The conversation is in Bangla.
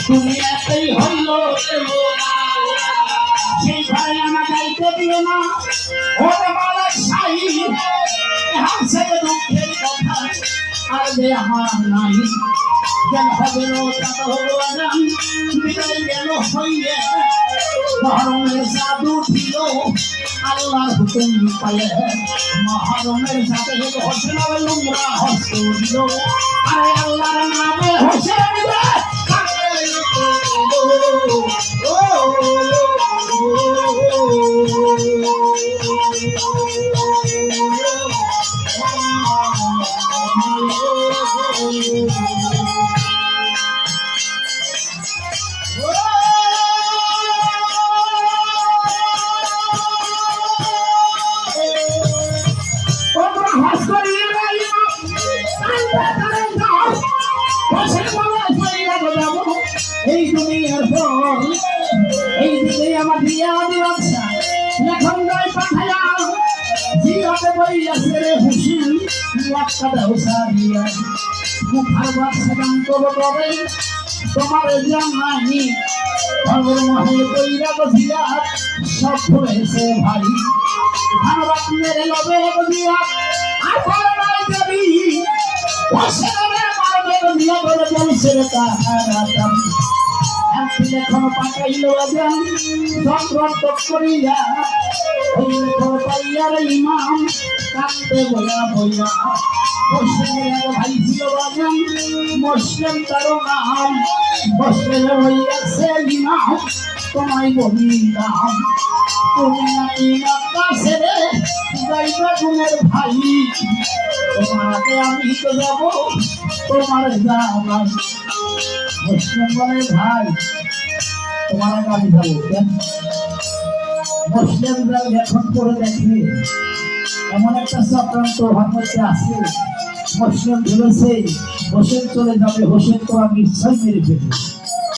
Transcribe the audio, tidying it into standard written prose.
তুমি এতই হইল সেই ঘরে আমার যাইতে দিও না ওরে মালা সাই হাসে দুঃখের কথা আর যে আমার নাই যেন হবে রোজা হলো আগাম বিদায় গেল হইয়ে মহরমের জাদু ছিল আল্লাহর হুকুম পায়ে মহরমের সাথে হোসেন নোংরা হস্ত দিল আরে আল্লাহর নামে হোসেন দিবে এই দুনিয়ার পর এই দিকে আমার দিয়া দিবাচ্ছা এখন গায়ে পাঠায়া জিয়াতে বইয়াছে রে হুসিন লাক্কা দাও সারিয়া মুখার বাচ্চা গান করো তবে তোমার জানাই খবর মহে কইরা বসিয়া সব হয়েছে ভাই ধন্যবাদ মেরে লবে বসিয়া আর বলে নাই দেবী বসে রে মারবে দিয়া বলে বলছে রে তাহারা এখন পাঠাইল আজান চক্রান্ত করিয়া ওই লেখন পাইয়ার ইমাম কাঁদতে বইয়া বইয়া মুসলিমের ভাই ছিল আজান মুসলিম তার নাম মুসলিম হইয়াছে ইমাম তোমায় বলিলাম তুমি নাকি আকাশে রে যাইবা গুণের ভাই তোমাকে আমি তো যাব তোমার যাবাই মুসলিম বলে ভাই তোমার আমি যাবো কেন মুসলিমরা এখন করে দেখে এমন একটা চক্রান্ত ভারতে আছে মুসলিম ভেবেছে হোসেন চলে যাবে হোসেন তো আমি নিশ্চয় মেরে ফেলবো